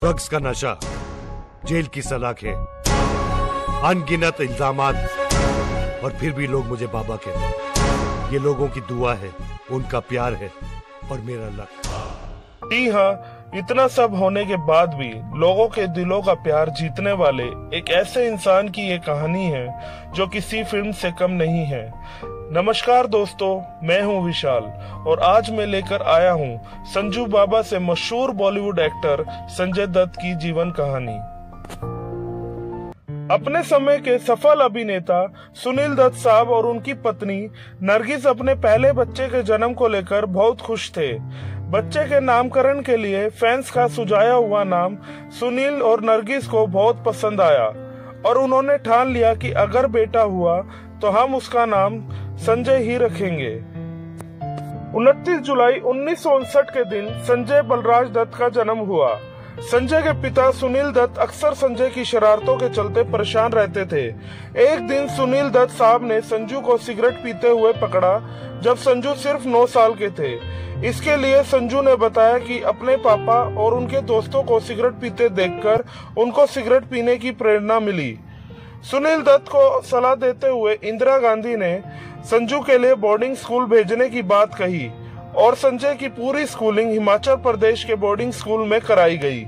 Drugs का नशा, jail की सलाखें, अनगिनत इल्जामात, और फिर भी लोग मुझे बाबा कहते हैं। ये लोगों की दुआ है, उनका प्यार है और मेरा लक। जी हाँ, इतना सब होने के बाद भी लोगों के दिलों का प्यार जीतने वाले एक ऐसे इंसान की ये कहानी है जो किसी फिल्म से कम नहीं है। नमस्कार दोस्तों, मैं हूं विशाल और आज मैं लेकर आया हूं संजू बाबा से मशहूर बॉलीवुड एक्टर संजय दत्त की जीवन कहानी। अपने समय के सफल अभिनेता सुनील दत्त साहब और उनकी पत्नी नरगिस अपने पहले बच्चे के जन्म को लेकर बहुत खुश थे। बच्चे के नामकरण के लिए फैंस का सुझाया हुआ नाम सुनील और नरगिस को बहुत पसंद आया और उन्होंने ठान लिया कि अगर बेटा हुआ तो हम उसका नाम संजय ही रखेंगे। 29 जुलाई 1959 के दिन संजय बलराज दत्त का जन्म हुआ। संजय के पिता सुनील दत्त अक्सर संजय की शरारतों के चलते परेशान रहते थे। एक दिन सुनील दत्त साहब ने संजू को सिगरेट पीते हुए पकड़ा जब संजू सिर्फ 9 साल के थे। इसके लिए संजू ने बताया कि अपने पापा और उनके दोस्तों को सिगरेट पीते देखकर उनको सिगरेट पीने की प्रेरणा मिली। सुनील दत्त को सलाह देते हुए इंदिरा गांधी ने संजू के लिए बोर्डिंग स्कूल भेजने की बात कही और संजय की पूरी स्कूलिंग हिमाचल प्रदेश के बोर्डिंग स्कूल में कराई गई।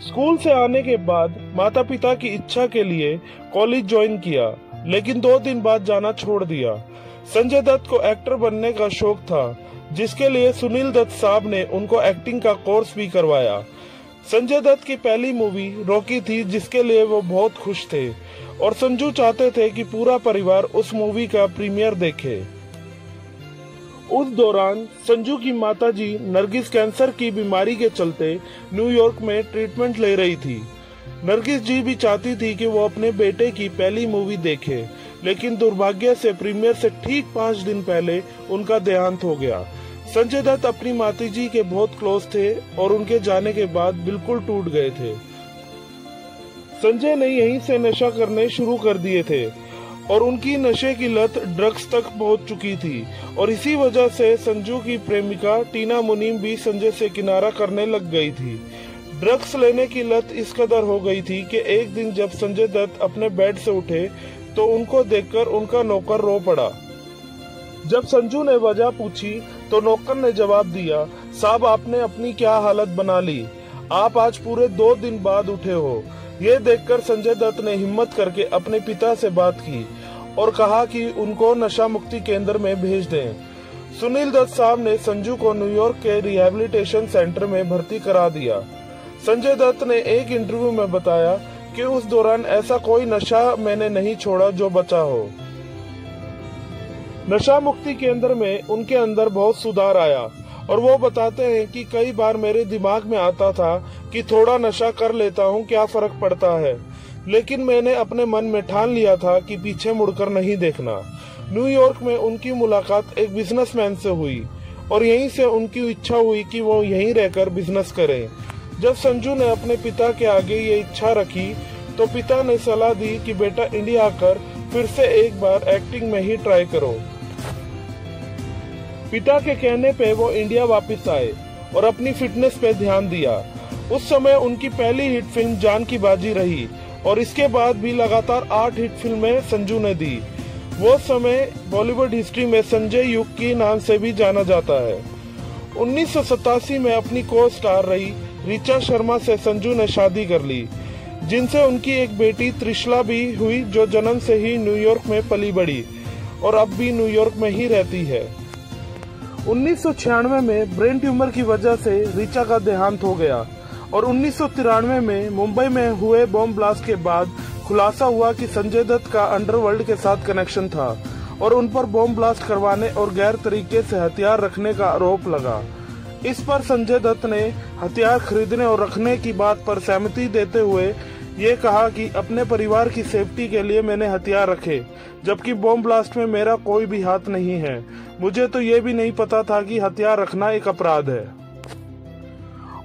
स्कूल से आने के बाद माता पिता की इच्छा के लिए कॉलेज ज्वाइन किया, लेकिन 2 दिन बाद जाना छोड़ दिया। संजय दत्त को एक्टर बनने का शौक था, जिसके लिए सुनील दत्त साहब ने उनको एक्टिंग का कोर्स भी करवाया। संजय दत्त की पहली मूवी रॉकी थी, जिसके लिए वो बहुत खुश थे और संजू चाहते थे कि पूरा परिवार उस मूवी का प्रीमियर देखे। उस दौरान संजू की माताजी नरगिस कैंसर की बीमारी के चलते न्यूयॉर्क में ट्रीटमेंट ले रही थी। नरगिस जी भी चाहती थी कि वो अपने बेटे की पहली मूवी देखे, लेकिन दुर्भाग्य से प्रीमियर से ठीक 5 दिन पहले उनका देहांत हो गया। संजय दत्त अपनी माताजी के बहुत क्लोज थे और उनके जाने के बाद बिल्कुल टूट गए थे। संजय ने यहीं से नशा करने शुरू कर दिए थे और उनकी नशे की लत ड्रग्स तक पहुंच चुकी थी और इसी वजह से संजू की प्रेमिका टीना मुनीम भी संजय से किनारा करने लग गई थी। ड्रग्स लेने की लत इस कदर हो गई थी कि एक दिन जब संजय दत्त अपने बेड से उठे तो उनको देखकर उनका नौकर रो पड़ा। जब संजू ने वजह पूछी तो नौकर ने जवाब दिया, साहब आपने अपनी क्या हालत बना ली, आप आज पूरे 2 दिन बाद उठे हो। ये देखकर संजय दत्त ने हिम्मत करके अपने पिता से बात की और कहा कि उनको नशा मुक्ति केंद्र में भेज दें। सुनील दत्त साहब ने संजू को न्यूयॉर्क के रिहैबिलिटेशन सेंटर में भर्ती करा दिया। संजय दत्त ने एक इंटरव्यू में बताया कि उस दौरान ऐसा कोई नशा मैंने नहीं छोड़ा जो बचा हो। नशा मुक्ति केंद्र में उनके अंदर बहुत सुधार आया और वो बताते हैं कि कई बार मेरे दिमाग में आता था कि थोड़ा नशा कर लेता हूँ, क्या फर्क पड़ता है, लेकिन मैंने अपने मन में ठान लिया था कि पीछे मुड़कर नहीं देखना। न्यूयॉर्क में उनकी मुलाकात एक बिजनेसमैन से हुई और यहीं से उनकी इच्छा हुई कि वो यहीं रहकर बिजनेस करें। जब संजू ने अपने पिता के आगे ये इच्छा रखी तो पिता ने सलाह दी कि बेटा इंडिया आकर फिर से एक बार एक्टिंग में ही ट्राई करो। पिता के कहने पे वो इंडिया वापस आए और अपनी फिटनेस पे ध्यान दिया। उस समय उनकी पहली हिट फिल्म जान की बाजी रही और इसके बाद भी लगातार 8 हिट फिल्में संजू ने दी। वो समय बॉलीवुड हिस्ट्री में संजय युग के नाम से भी जाना जाता है। 1987 में अपनी को स्टार रही ऋचा शर्मा से संजू ने शादी कर ली, जिनसे उनकी एक बेटी त्रिशला भी हुई, जो जन्म से ही न्यूयॉर्क में पली बड़ी और अब भी न्यूयॉर्क में ही रहती है। 1996 में ब्रेन ट्यूमर की वजह से ऋचा का देहांत हो गया और 1993 में मुंबई में हुए बॉम्ब ब्लास्ट के बाद खुलासा हुआ कि संजय दत्त का अंडरवर्ल्ड के साथ कनेक्शन था और उन पर बॉम्ब ब्लास्ट करवाने और गैर तरीके से हथियार रखने का आरोप लगा। इस पर संजय दत्त ने हथियार खरीदने और रखने की बात पर सहमति देते हुए ये कहा कि अपने परिवार की सेफ्टी के लिए मैंने हथियार रखे, जबकि बॉम्ब ब्लास्ट में मेरा कोई भी हाथ नहीं है। मुझे तो ये भी नहीं पता था कि हथियार रखना एक अपराध है।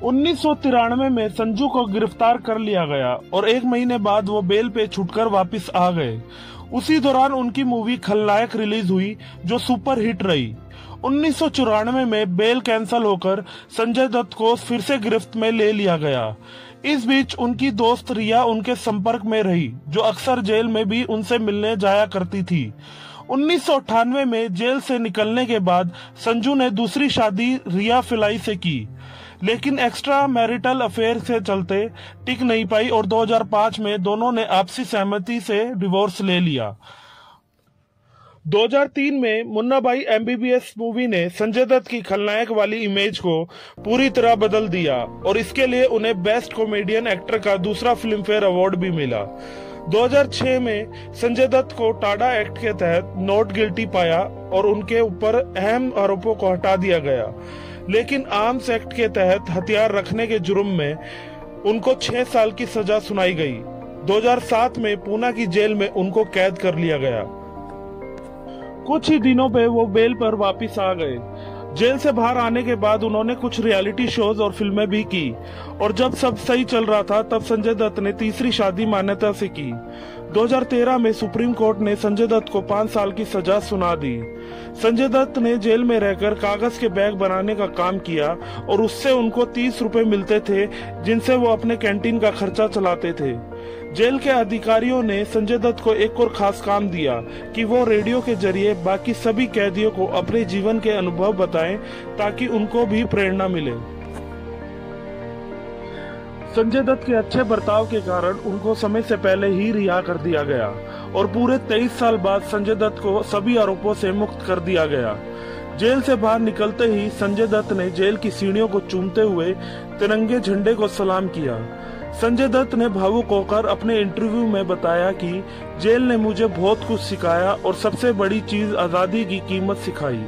1993 में संजू को गिरफ्तार कर लिया गया और 1 महीने बाद वो बेल पे छूटकर वापस आ गए। उसी दौरान उनकी मूवी खलनायक रिलीज हुई, जो सुपर हिट रही 1994 में बेल कैंसिल होकर संजय दत्त को फिर से गिरफ्त में ले लिया गया। इस बीच उनकी दोस्त रिया उनके संपर्क में रही, जो अक्सर जेल में भी उनसे मिलने जाया करती थी। 1998 में जेल से निकलने के बाद संजू ने दूसरी शादी रिया फिलाई से की, लेकिन एक्स्ट्रा मैरिटल अफेयर से चलते टिक नहीं पाई और 2005 में दोनों ने आपसी सहमति से डिवोर्स ले लिया। 2003 में मुन्ना भाई एमबीबीएस मूवी ने संजय दत्त की खलनायक वाली इमेज को पूरी तरह बदल दिया और इसके लिए उन्हें बेस्ट कॉमेडियन एक्टर का दूसरा फिल्म फेयर अवार्ड भी मिला। 2006 में संजय दत्त को टाडा एक्ट के तहत नॉट गिल्टी पाया और उनके ऊपर अहम आरोपों को हटा दिया गया, लेकिन आर्म्स एक्ट के तहत हथियार रखने के जुर्म में उनको 6 साल की सजा सुनाई गई। 2007 में पूना की जेल में उनको कैद कर लिया गया। कुछ ही दिनों पे वो बेल पर वापस आ गए। जेल से बाहर आने के बाद उन्होंने कुछ रियलिटी शोज और फिल्में भी की और जब सब सही चल रहा था तब संजय दत्त ने तीसरी शादी मान्यता से की। 2013 में सुप्रीम कोर्ट ने संजय दत्त को 5 साल की सजा सुना दी। संजय दत्त ने जेल में रहकर कागज के बैग बनाने का काम किया और उससे उनको 30 रुपए मिलते थे, जिनसे वो अपने कैंटीन का खर्चा चलाते थे। जेल के अधिकारियों ने संजय दत्त को एक और खास काम दिया कि वो रेडियो के जरिए बाकी सभी कैदियों को अपने जीवन के अनुभव बताएं ताकि उनको भी प्रेरणा मिले। संजय दत्त के अच्छे बर्ताव के कारण उनको समय से पहले ही रिहा कर दिया गया और पूरे 23 साल बाद संजय दत्त को सभी आरोपों से मुक्त कर दिया गया। जेल से बाहर निकलते ही संजय दत्त ने जेल की सीढ़ियों को चूमते हुए तिरंगे झंडे को सलाम किया। संजय दत्त ने भावुक होकर अपने इंटरव्यू में बताया कि जेल ने मुझे बहुत कुछ सिखाया और सबसे बड़ी चीज आजादी की कीमत सिखाई।